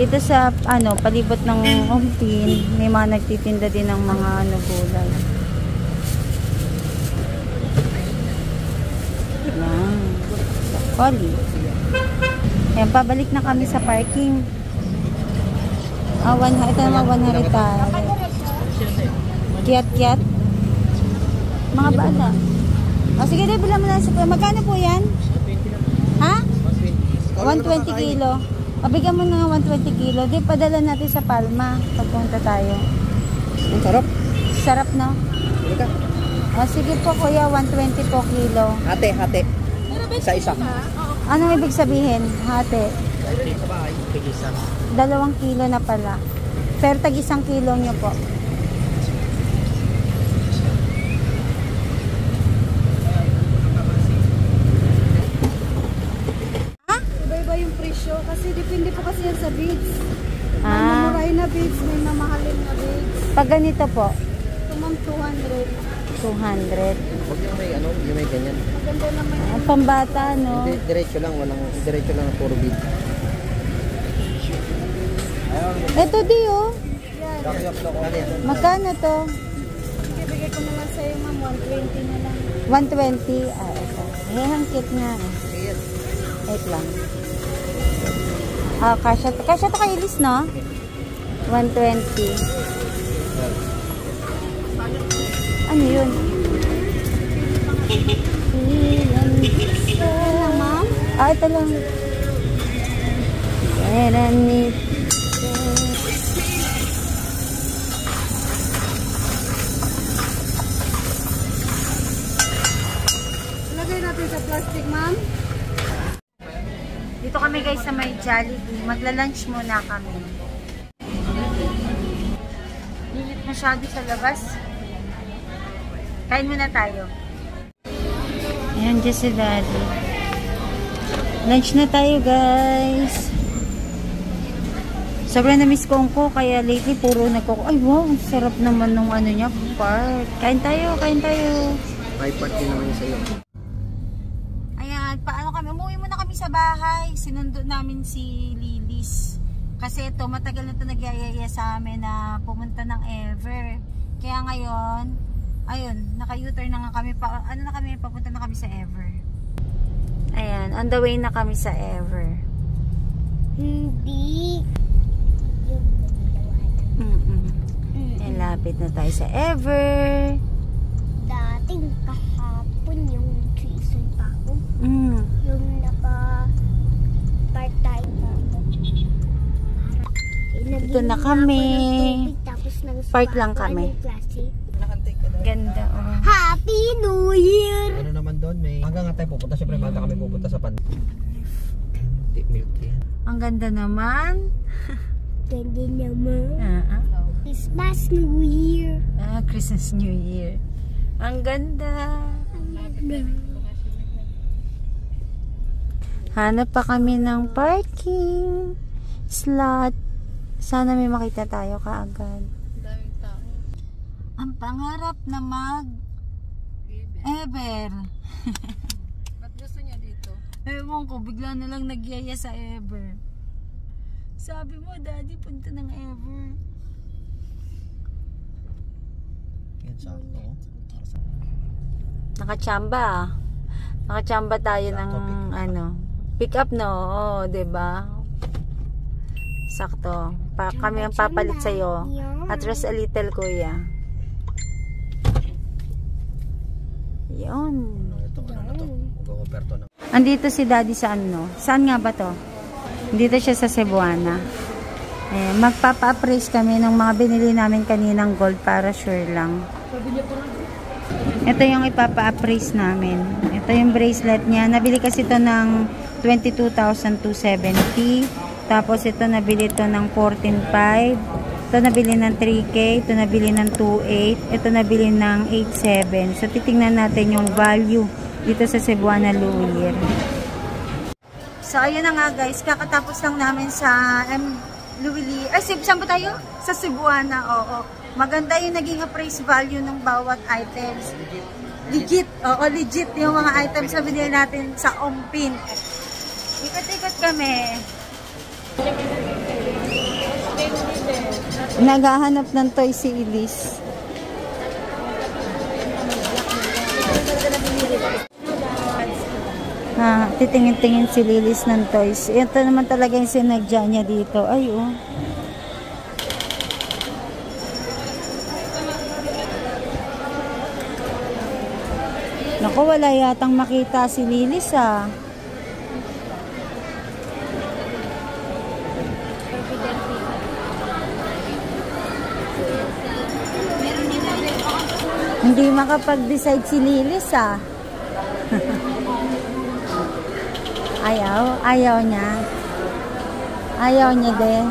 Dito sa palibot ng Ompin, may mga nagtitinda din ng mga gulay. Yan. Koli. Ayan, pabalik na kami sa parking. Ito naman 100 tayo. Kiat-kiat. Mga bala. Sige, bilang mo na sa... Magkano po yan? Ha? 120 kilo. Pabigyan mo na 120 kilo. Di, padala natin sa Palma. Pagpunta tayo. Ang sarap. Sarap, no? Sige po, kuya. 120 po kilo. Hati. Isa-isa. Anong ibig sabihin? Hati. 2 kilo na pala. Pero tag 1 kilo nyo po. Iba-iba yung presyo kasi depende po kasi yan sa beads. May mamuray na beads, may mamahalin na beads. Pag ganito po? Ito ma'am, 200. 200. Huwag yung may ganyan. Maganda naman yun. Pambata, no? Diretso lang na puro bead. Ito di, oh. Yan. Magkano to? Ibigay ko naman sa'yo ma'am, 120 na lang. 120. Ito. Ang cute nga. Wait lang. Kasya to kay Elise, no? 120. Ano yun? Ito lang ma'am. Ito lang. Eranit. Lagay natin sa plastic ma'am. Dito kami guys sa may Jollibee. Magla-lunch muna kami. Init masyado sa labas. Kain muna tayo. Ayan dyan si Daddy. Lunch na tayo guys. Sobrang na-miss ko kaya lately puro ay wow, sarap naman nung niya, part. Kain tayo. May part din naman sa'yo. Ayan, umuwi muna kami sa bahay. Sinundo namin si Lilis. Kasi ito, matagal na ito nagyayaya sa amin na pumunta ng Ever. Kaya ngayon, ayun, naka-U-turn na nga kami. Papunta na kami sa Ever. Ayan, on the way na kami sa Ever. Hindi. Ayan, lapit na tayo sa Ever. Dating kahapon yung season pa ako. Yung naka-part-time pa ako. Ito na kami. Park lang kami. Ganda, oh. Happy New Year! Ano naman doon? Maga nga tayo pupunta. Siyempre maga kami pupunta sa milk yan. Ang ganda naman. Ganda naman. Christmas New Year. Christmas New Year. Ang ganda. Hanap pa kami ng parking slot. Sana may makita tayo kaagad. Daming tao. Ang pangarap na Ever. Ba't gusto niya dito? Ewan ko, bigla na lang nagyaya sa Ever. Sabi mo, Daddy, punta ng Ever. Yan sakto. Nakachamba tayo ng pick up, no? Oo, diba? Sakto. Kami ang papalit sa'yo. Atras a little, kuya. Yun. Andito si Daddy sa Saan nga ba to? Dito siya sa Cebuana. Magpapa-appraise kami ng mga binili namin kaninang gold para sure lang. Ito yung ipapa-appraise namin. Ito yung bracelet niya. Nabili kasi ito ng 22,270. Tapos ito nabili ito ng 14,500. Ito nabili ng 3K. Ito nabili ng 2,800. Ito nabili ng 8,700. So titingnan natin yung value dito sa Cebuana Luir. So ayun na nga guys. Kakatapos lang namin sa Luili. Saan ba tayo? Sa Cebuana. Oo. Maganda yung naging appraise value ng bawat items. Legit. Oo, legit yung mga items na binili natin sa Ompin. Ikot-ikot kami. Naghahanap ng toy si Elise. Titingin-tingin si Lilis ng toys. Ito naman talaga yung sinadya niya dito. Ay, oh. Naku, wala yatang makita si Lilis, ah. Hindi makapag-decide si Lilis, ah. Ayaw niya. Ayaw niya din.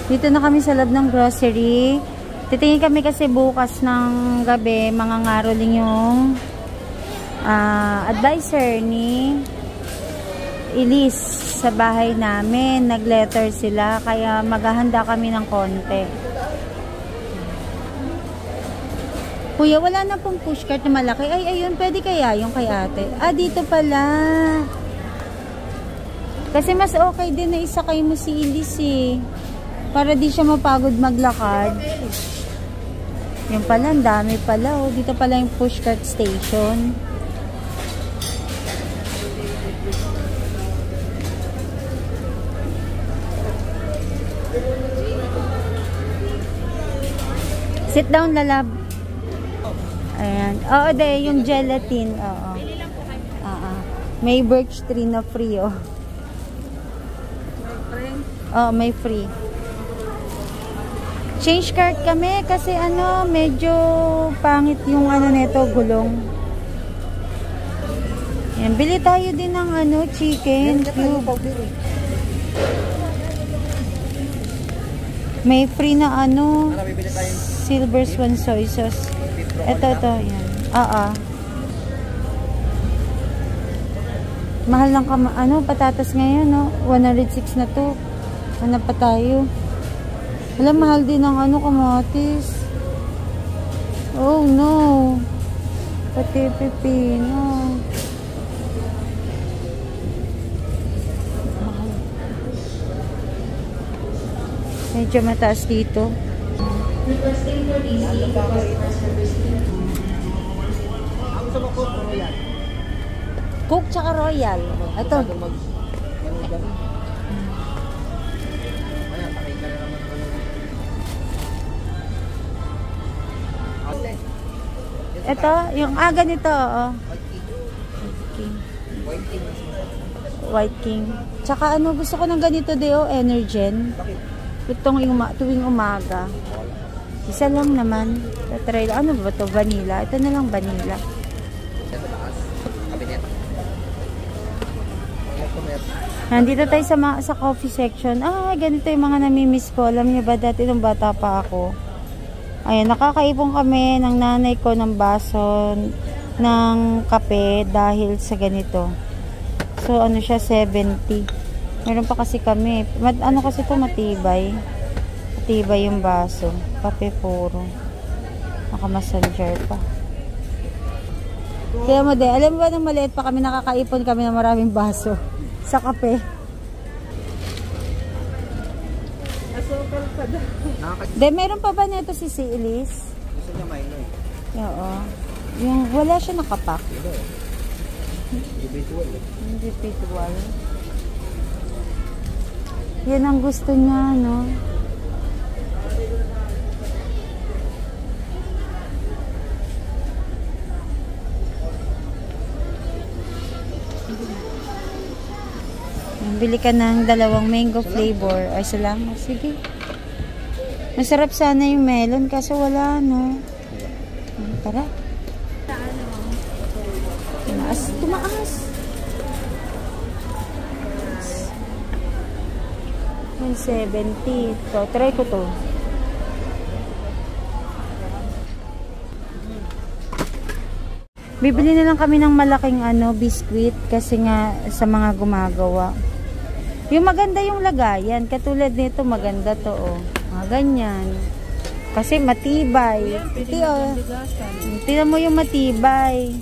Dito na kami sa loob ng grocery. Titingin kami kasi bukas ng gabi, mga ngaroling yung advisor ni Elise sa bahay namin. Nag-letter sila, kaya maghahanda kami ng konti. Kuya, wala na pong pushcart na malaki. Ay, ayun, pwede kaya yung kay ate. Dito pala. Kasi mas okay din na isakay mo si Elise, eh. Para di siya mapagod maglakad. Yung pala, ang dami pala, oh. Dito pala yung pushcart station. Sit down, lalab. Ayan. Oo, yung gelatin. Oo. May birch tree na free, oh. Oo, may free. Change card kami kasi medyo pangit yung nito, gulong. Ayan, bili tayo din ng chicken cube. May free na silver swan soy sauce. Ito, yan. Mahal lang patatas ngayon, no? 106 na to. Ano pa tayo? Alam, mahal din ang kamatis. Oh, no. Pati pipino. Medyo mataas dito. Coke tsaka Royal. Ito. Ito, yung ganito, oh. White King. Tsaka gusto ko ng ganito deo, Energen. Itong tuwing umaga. Isa lang naman. Try lang. Ano ba ito? Vanilla. Ito na lang vanilla. Nandito tayo sa coffee section. Ganito yung mga namimiss ko. Alam niyo ba dati nung bata pa ako? Ayan, nakakaipon kami ng nanay ko ng baso ng kape dahil sa ganito. So, siya 70. Meron pa kasi kami. Kasi ito matibay. Matibay yung baso. Kape puro. Naka-messenger pa. Kaya alam mo ba nung maliit pa kami, nakakaipon kami ng maraming baso sa kape. Asukal pa daw. Meron pa ba nito si Elise? Gusto niya minor. Oo. Yung wala siya nakapack. Individual. Individual. Yan ang gusto niya, no? Bili ka ng 2 mango flavor. Ay, salamat. Sige. Masarap sana yung melon kasi wala, no? Tara. Tumaas. 170. So, try ko to. Bibili na lang kami ng malaking biscuit kasi nga sa mga gumagawa. Yung maganda yung lagayan, katulad nito maganda to, oh. Ganyan. Kasi matibay. Tingnan mo yung matibay.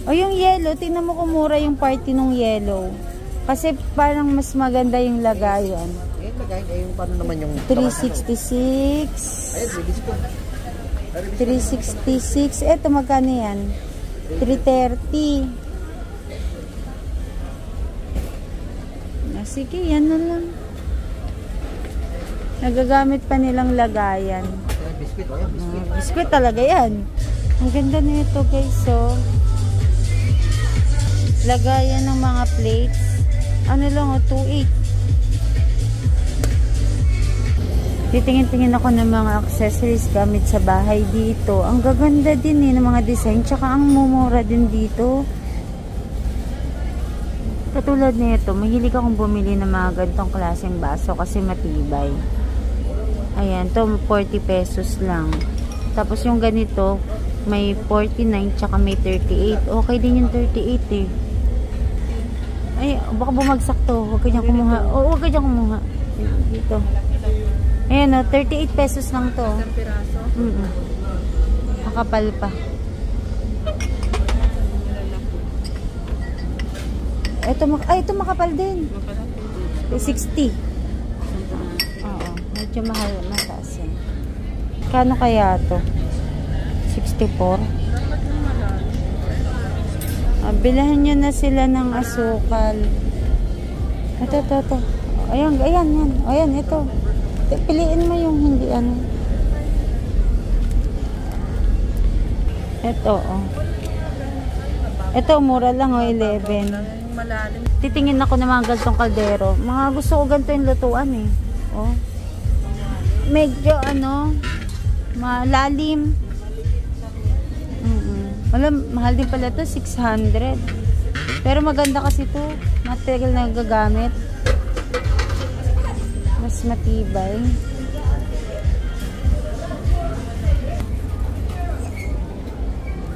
O yung yellow, tingnan mo kung mura yung party ng yellow. Kasi parang mas maganda yung lagayan. Yung lagayan, yung paano naman yung... 366. Ayun, release ko. 366. Eto, magkano yan? 330. Sige, yan na lang. Nagagamit pa nilang lagayan. Biscuit, oh, biscuit. Biscuit talaga yan. Ang ganda nito guys, so. Lagayan ng mga plates. Ano lang, 2.8. Titingin-tingin ako ng mga accessories gamit sa bahay dito. Ang gaganda din ng mga design. Tsaka ang mumura din dito. Katulad nito, mahilig akong bumili ng mga ganitong klaseng baso kasi matibay. Ayan, to 40 pesos lang. Tapos yung ganito, may 49 tsaka may 38. Okay din yung 38 eh. Ay, baka bumagsak to. Huwag ka dyan kumuha. Oo, huwag ka dyan kumuha. Dito. Ayan o, 38 pesos lang to. Makapal pa. Ito makapal din. 60. Oo, medyo mahal, mataas yan. Kano kaya to? 64. Bilahan nyo na sila ng asukal. Ito. Ayan, yan. Ayan, ito. Piliin mo yung hindi ano. Ito, oh. Ito, mura lang, oh, 11. Titingin ako ng mga gantong kaldero. Mga gusto ko ganito yung lutuan, eh. Oh. Medyo, malalim. Mahal din pala to, 600. Pero maganda kasi to. Matagal na gagamit. Mas matibay.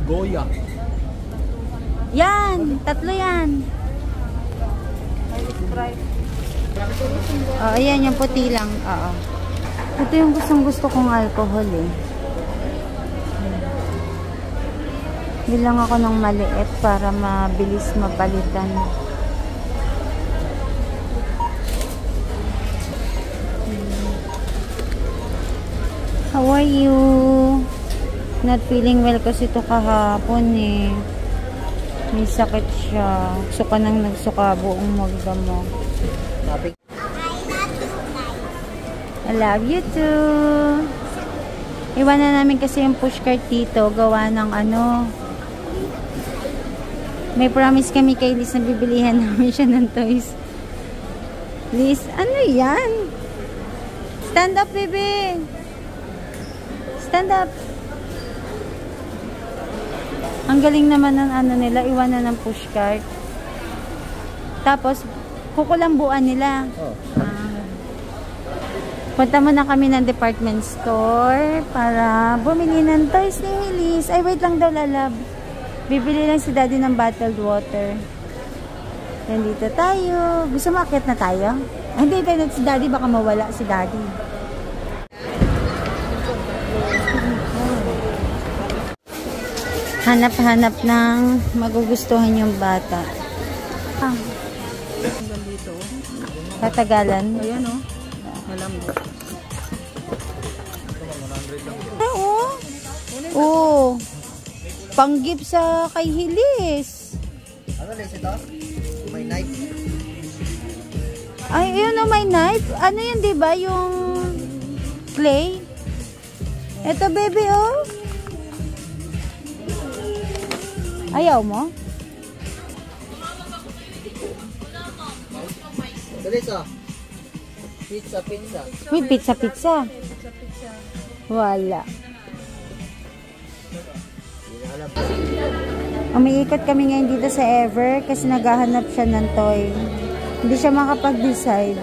Goya. Yan! Tatlo yan. Ayan, yung puti lang. Oo. Ito yung gustong-gusto kong alcohol eh. Bilang ako ng maliit para mabilis mapalitan. How are you? Not feeling well kasi ito kahapon eh. May sakit siya. Suka nang nagsuka buong magdamo. I love you too. Iwanan namin kasi yung pushcart dito. Gawa ng may promise kami kay Liz na bibilihan namin siya ng toys. Liz, ano yan? Stand up, baby. Stand up. Ang galing naman ng nila. Iwanan ng pushcart. Tapos, kukulambuan nila. Oh. Punta muna kami ng department store para bumili ng toys ni Liz. Ay, wait lang daw, lalab. Bibili lang si daddy ng bottled water. Nandito tayo. Gusto mo akit na tayo? Hindi tayo si daddy. Baka mawala si daddy. Hanap-hanap ng magugustuhan yung bata. Katagalan. Ayan o. Malambot. Oo. Panggip sa kay Hilis. Ano Liz ito? May knife. Ay, yun o, may knife. Ano yun, diba? Yung clay. Ito, baby, oh. Ayaw mo? Liz, oh. Pizza. Uy, pizza. Wala. Umiikot kami ngayon dito sa Ever kasi naghahanap siya ng toy. Hindi siya makapag-decide.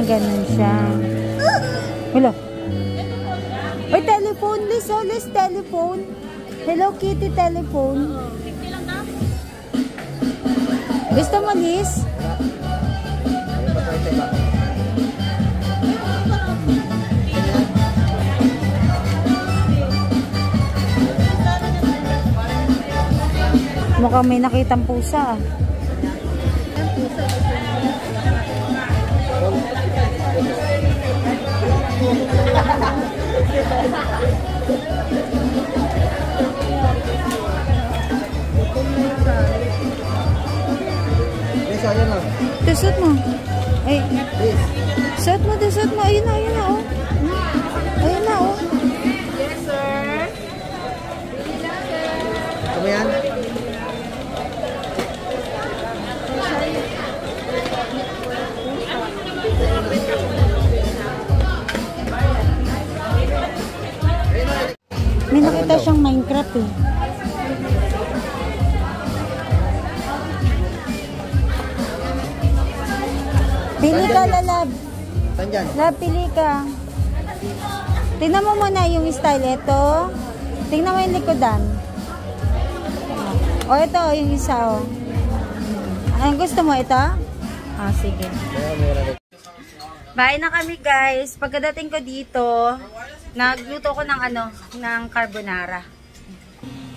Ganun siya. Wala. Uy, telephone, Liz. Oh, Liz, telephone. Hello, Kitty, telephone. Gusto mo, Liz? Mukhang may nakitang pusa. Yes, ayan lang. Tusot mo. Ay, Yes. suot mo, tusot mo. Ayun na, oh. Ayun na, oh. Yes, sir. Ano yan? May nakita siyang Minecraft eh. Pili ka, lalab. Saan dyan? Lab, pili ka. Tingnan mo muna yung style. Ito. Tingnan mo yung likodan. O, ito, yung isa, o. Ang gusto mo, ito? Ah, sige. Bye na kami, guys. Pagkadating ko dito, nagluto ko ng ng carbonara.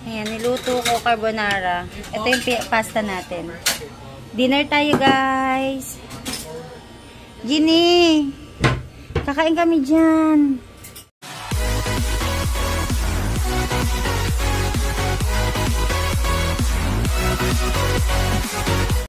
Ayan, niluto ko carbonara. Ito yung pasta natin. Dinner tayo, guys. Ginny! Kakain kami dyan.